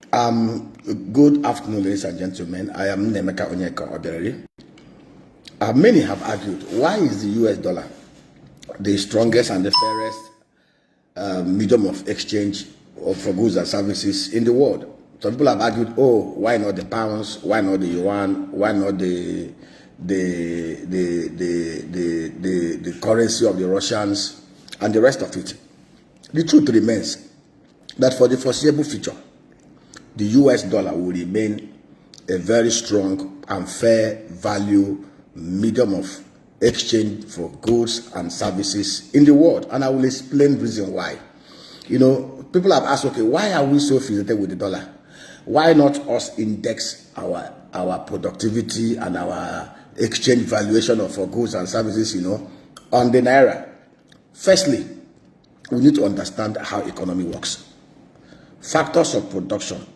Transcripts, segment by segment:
Good afternoon, ladies and gentlemen. I am Nemeka Onyeka Odereri. Many have argued, why is the US dollar the strongest and the fairest medium of exchange for goods and services in the world? Some people have argued, oh, why not the pounds? Why not the yuan? Why not the currency of the Russians and the rest of it? The truth remains that for the foreseeable future, the US dollar will remain a very strong and fair value medium of exchange for goods and services in the world. And I will explain the reason why. You know, people have asked, okay, why are we so fixated with the dollar? Why not us index our productivity and our exchange valuation of our goods and services, on the naira? Firstly, we need to understand how economy works. Factors of production.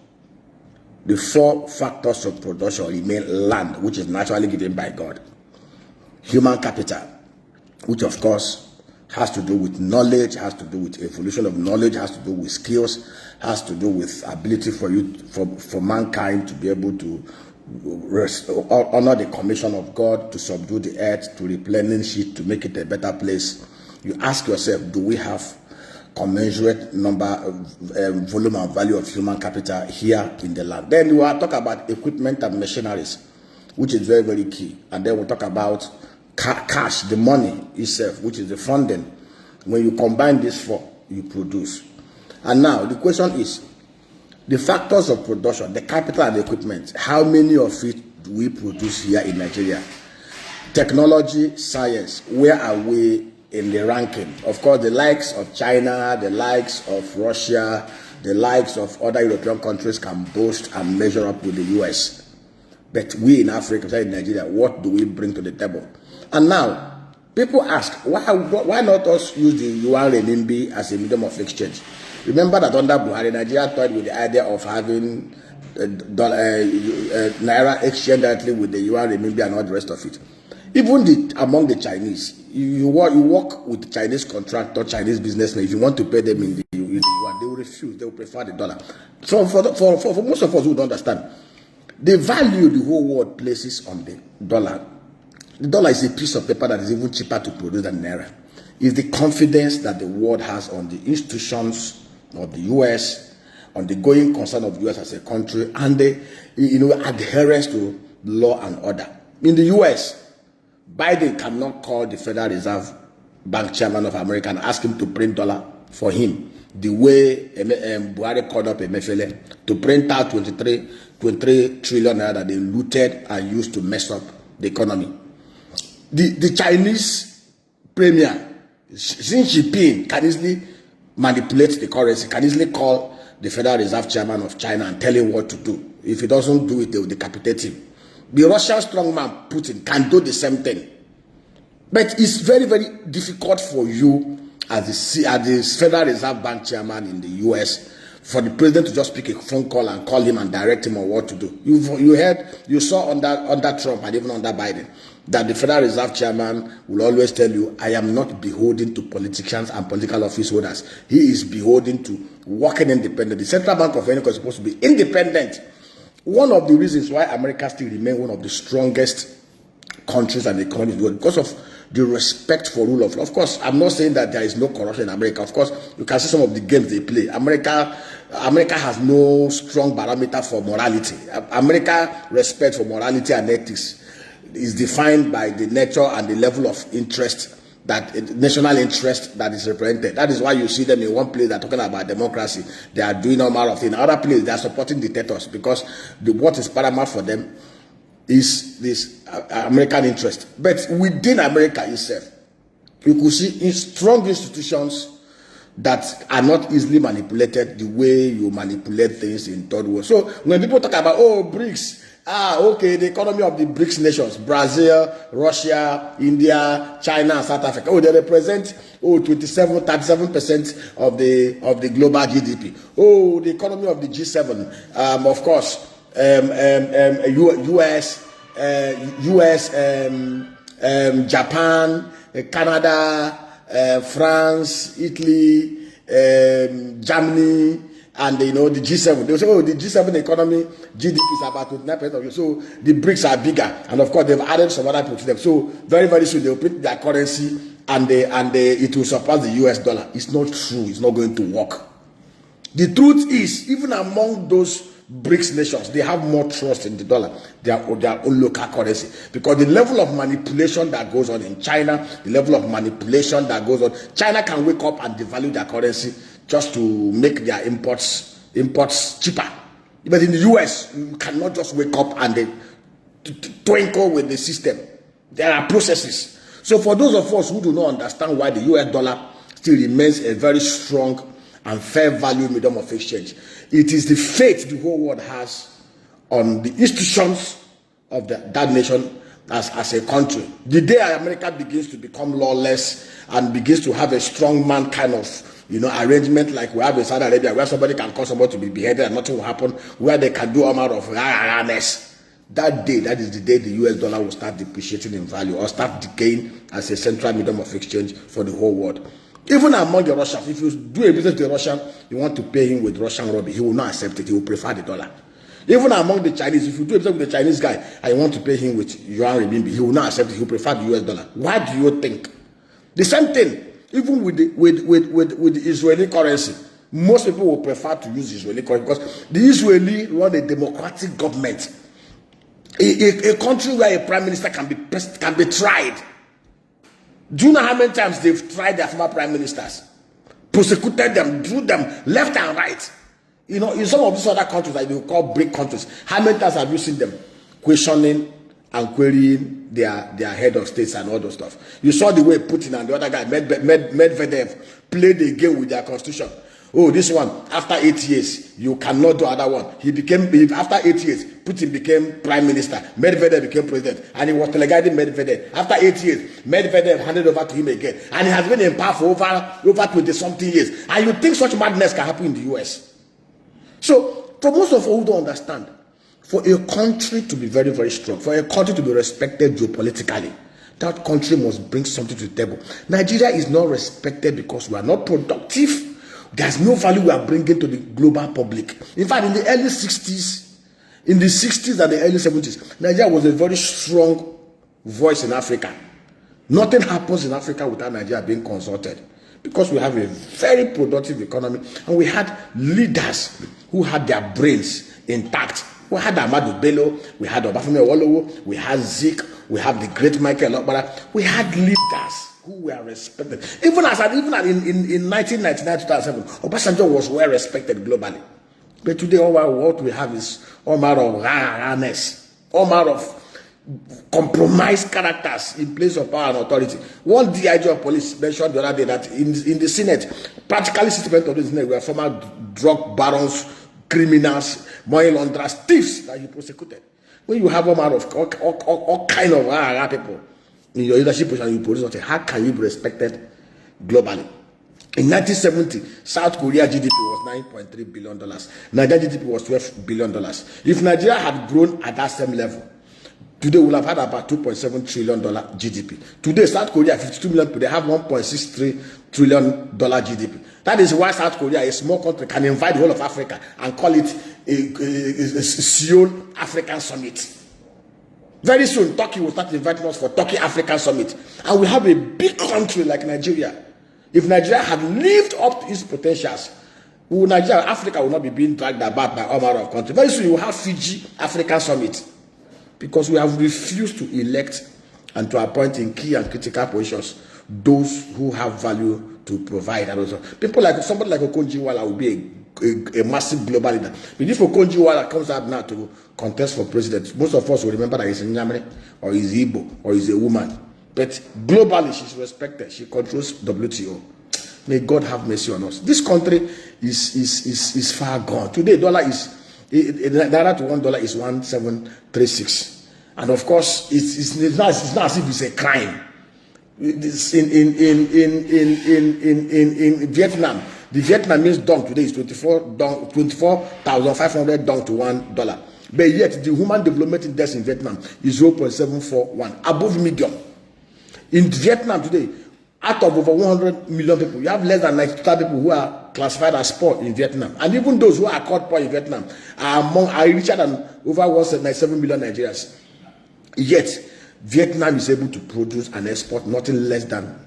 The four factors of production remain: land, which is naturally given by God; human capital, which of course has to do with knowledge, has to do with evolution of knowledge, has to do with skills, has to do with ability for mankind to be able to honor the commission of God, to subdue the earth, to replenish it, to make it a better place. You ask yourself, do we have commensurate number, volume and value of human capital here in the land? Then we will talk about equipment and machineries, which is very, very key. And then we'll talk about cash, the money itself, which is the funding. When you combine these four, you produce. And now the question is, the factors of production, the capital and the equipment, how many of it do we produce here in Nigeria? Technology, science, where are we in the ranking? Of course, the likes of China, the likes of Russia, the likes of other European countries can boast and measure up with the US. But we in Africa, in Nigeria, what do we bring to the table? And now, people ask, why not us use the yuan renminbi as a medium of exchange? Remember that under Buhari, Nigeria toyed with the idea of having naira exchange directly with the yuan renminbi and all the rest of it. Even among the Chinese, you work with Chinese contractor, Chinese businessmen. If you want to pay them in the yuan, they will refuse. They will prefer the dollar. So for most of us who don't understand, the value the whole world places on the dollar is a piece of paper that is even cheaper to produce than naira. Is the confidence that the world has on the institutions of the US, on the going concern of the US as a country, and the adherence to law and order. In the US, Biden cannot call the Federal Reserve Bank chairman of America and ask him to print dollar for him, the way Buhari called up Emefiele to print out 23 trillion naira that they looted and used to mess up the economy. The Chinese premier, Xi Jinping, can easily manipulate the currency, can easily call the Federal Reserve chairman of China and tell him what to do. If he doesn't do it, they will decapitate him. The Russian strongman Putin can do the same thing. But it's very, very difficult for you as the Federal Reserve Bank chairman in the US, for the president to just pick a phone call and call him and direct him on what to do. You saw under Trump and even under Biden that the Federal Reserve chairman will always tell you, I am not beholden to politicians and political office holders. He is beholden to working independent. The Central Bank of America is supposed to be independent. One of the reasons why America still remains one of the strongest countries and economies in the world, because of the respect for rule of law. Of course, I'm not saying that there is no corruption in America. Of course, you can see some of the games they play. America has no strong barometer for morality. America respect for morality and ethics is defined by the nature and the level of interest, that national interest that is represented. That is why you see them in one place, they're talking about democracy. They are doing all manner of things. In other places, they are supporting dictators, because what is paramount for them is this American interest. But within America itself, you could see strong institutions that are not easily manipulated the way you manipulate things in third world. So when people talk about, BRICS, okay, the economy of the BRICS nations, Brazil, Russia, India, China, and South Africa, they represent 37% of the global GDP. The economy of the G7, of course, US, Japan, Canada, France, Italy, Germany, and the G7. They say, oh, the G7 economy GDP is about 29% of it. So the BRICS are bigger, and of course they've added some other people to them. So very, very soon they'll print their currency, and it will surpass the US dollar. It's not true. It's not going to work. The truth is, even among those BRICS nations, they have more trust in the dollar, their own local currency, because the level of manipulation that goes on in China, the level of manipulation that goes on, China can wake up and devalue their currency just to make their imports cheaper. But in the US, you cannot just wake up and twinkle with the system. There are processes. So for those of us who do not understand why the US dollar still remains a very strong and fair value medium of exchange, it is the faith the whole world has on the institutions of that nation as a country. The day America begins to become lawless and begins to have a strong man kind of arrangement like we have in Saudi Arabia, where somebody can cause somebody to be beheaded and nothing will happen, where they can do all manner of rareness, that is the day the US dollar will start depreciating in value or start decaying as a central medium of exchange for the whole world. Even among the Russians, if you do a business with a Russian, you want to pay him with Russian ruble, he will not accept it. He will prefer the dollar. Even among the Chinese, if you do a business with a Chinese guy and you want to pay him with yuan renminbi, he will not accept it. He will prefer the US dollar. Why do you think? The same thing, even with the Israeli currency, most people will prefer to use Israeli currency because the Israeli run a democratic government. A country where a prime minister can be tried. Do you know how many times they've tried their former prime ministers? Prosecuted them, drew them left and right. In some of these other countries that they call BRIC countries, how many times have you seen them questioning and querying their head of states and all those stuff? You saw the way Putin and the other guy, Medvedev, played the game with their constitution. Oh, this one, after 8 years, you cannot do another one. After 8 years, Putin became prime minister, Medvedev became president, and he was teleguiding Medvedev. After 8 years, Medvedev handed over to him again, and he has been in power for over 20-something years. And you think such madness can happen in the US? So, for most of us who don't understand, for a country to be very, very strong, for a country to be respected geopolitically, that country must bring something to the table. Nigeria is not respected because we are not productive. There's no value we are bringing to the global public. In fact, in the early 60s, and the early 70s, Nigeria was a very strong voice in Africa. Nothing happens in Africa without Nigeria being consulted, because we have a very productive economy and we had leaders who had their brains intact. We had Ahmadu Bello, we had Obafemi Awolowo, we had Zik, we have the great Michael Okpara. We had leaders who were respected. Even in 1999, 2007, Obasanjo was well respected globally. But today, what we have is all manner of rareness, all manner of compromised characters in place of power and authority. One DIG of police mentioned the other day that in the Senate, practically 60% of the Senate were former drug barons, criminals, money launderers, thieves that you prosecuted. When you have all manner of all kind of people in your leadership position, you produce something, how can you be respected globally? In 1970, South Korea GDP was $9.3 billion. Nigeria GDP was $12 billion. If Nigeria had grown at that same level, today we would have had about $2.7 trillion GDP. Today, South Korea, 52 million people, they have $1.63 trillion GDP. That is why South Korea, a small country, can invite the whole of Africa and call it a Seoul African Summit. Very soon, Turkey will start inviting us for Turkey African Summit. And we have a big country like Nigeria. If Nigeria had lived up to its potentials, Africa will not be being dragged about by all manner of countries. Very soon, you will have Fiji African Summit. Because we have refused to elect and to appoint in key and critical positions those who have value to provide. And also, people like somebody like Okonjo-Iweala will be a massive global leader. But if Okonjo-Iweala comes out now to contest for president, most of us will remember that he's a Nyamre, or he's Igbo, or he's a woman. But globally, she's respected. She controls WTO. May God have mercy on us. This country is far gone. Today, dollar is naira to $1 is 1,736, and of course, it's not as if it's a crime. It's in Vietnam, the Vietnamese dong today is 24,500 dong to $1. But yet, the Human Development Index in Vietnam is 0.741, above medium. In Vietnam today, out of over 100 million people, you have less than 92,000 people who are classified as poor in Vietnam. And even those who are called poor in Vietnam are richer than over 197 million Nigerians. Yet, Vietnam is able to produce and export nothing less than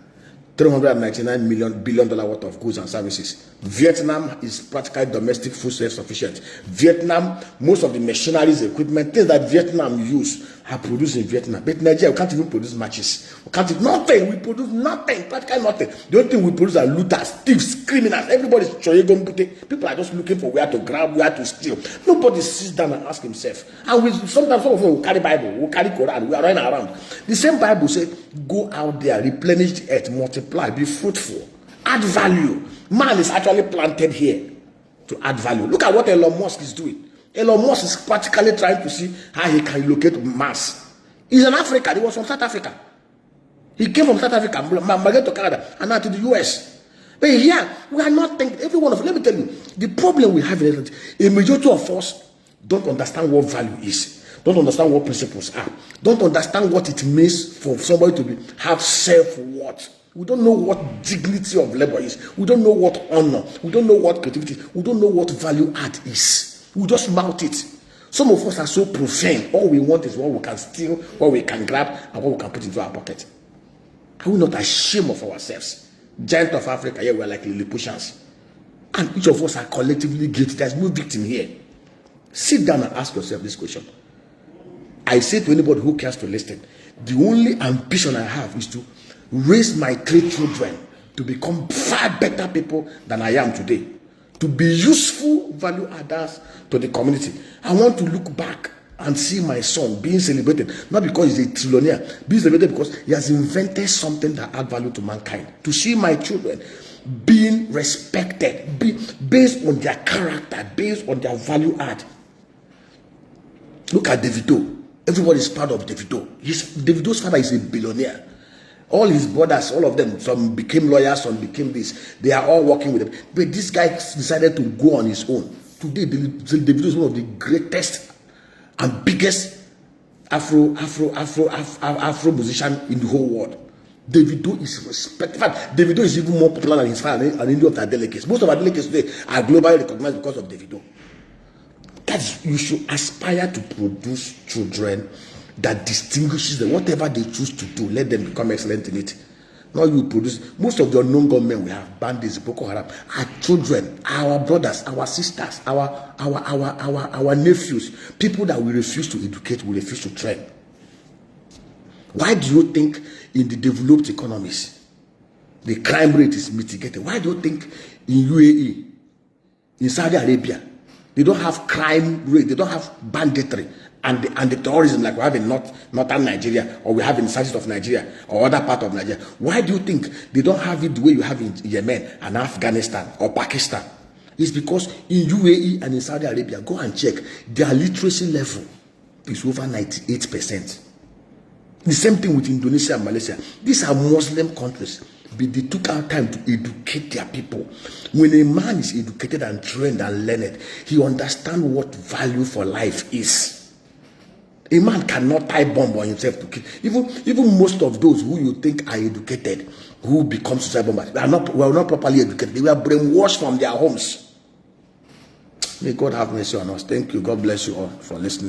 $399 billion worth of goods and services. Vietnam is practically domestic food self-sufficient. Vietnam, most of the machineries, equipment, things that Vietnam use are produced in Vietnam. But Nigeria, we can't even produce matches. We can't do nothing. We produce nothing, practically nothing. The only thing we produce are looters, thieves, criminals. Everybody's people are just looking for where to grab, where to steal. Nobody sits down and asks himself. And sometimes some of us will carry Bible, we'll carry Quran, we are running around. The same Bible says, go out there, replenish the earth, multiply, be fruitful, add value. Man is actually planted here to add value. Look at what Elon Musk is doing. Elon Musk is practically trying to see how he can locate Mars. He's an African. He was from South Africa. He came from South Africa, migrated to Canada, and now to the US. But here, we are not thinking, every one of us, let me tell you, the problem we have is a majority of us don't understand what value is, don't understand what principles are, don't understand what it means for somebody to have self-worth. We don't know what dignity of labor is. We don't know what honor. We don't know what creativity is. We don't know what value add is. We just mouth it. Some of us are so profane. All we want is what we can steal, what we can grab, and what we can put into our pocket. Are we not ashamed of ourselves? Giant of Africa, here we are like Lilliputians. And each of us are collectively guilty. There's no victim here. Sit down and ask yourself this question. I say to anybody who cares to listen, the only ambition I have is to raise my 3 children to become far better people than I am today, to be useful value adders to the community. I want to look back and see my son being celebrated, not because he's a trillionaire, being celebrated because he has invented something that adds value to mankind. To see my children being respected, based on their character, based on their value add. Look at Davido. Everybody is proud of Davido. Davido's father is a billionaire. All his brothers, all of them, some became lawyers, some became this. They are all working with him. But this guy decided to go on his own. Today, Davido is one of the greatest and biggest Afro musician in the whole world. Davido is respected. In fact, Davido is even more popular than his father and any of their delegates. Most of our delegates today are globally recognized because of Davido. You should aspire to produce children that distinguishes them. Whatever they choose to do, let them become excellent in it. Now you produce, most of the unknown gunmen we have, bandits, Boko Haram, our children, our brothers, our sisters, our nephews, people that we refuse to educate, we refuse to train. Why do you think in the developed economies the crime rate is mitigated? Why do you think in UAE, in Saudi Arabia, they don't have crime rate, they don't have banditry and the terrorism like we have in northern Nigeria, or we have in the south of Nigeria, or other part of Nigeria? Why do you think they don't have it the way you have in Yemen and Afghanistan or Pakistan? It's because in UAE and in Saudi Arabia, go and check, their literacy level is over 98%. The same thing with Indonesia and Malaysia. These are Muslim countries, but they took out time to educate their people. When a man is educated and trained and learned, he understands what value for life is. A man cannot tie bomb on himself to kill. Even most of those who you think are educated, who become suicide bombers, were not properly educated. They were brainwashed from their homes. May God have mercy on us. Thank you. God bless you all for listening.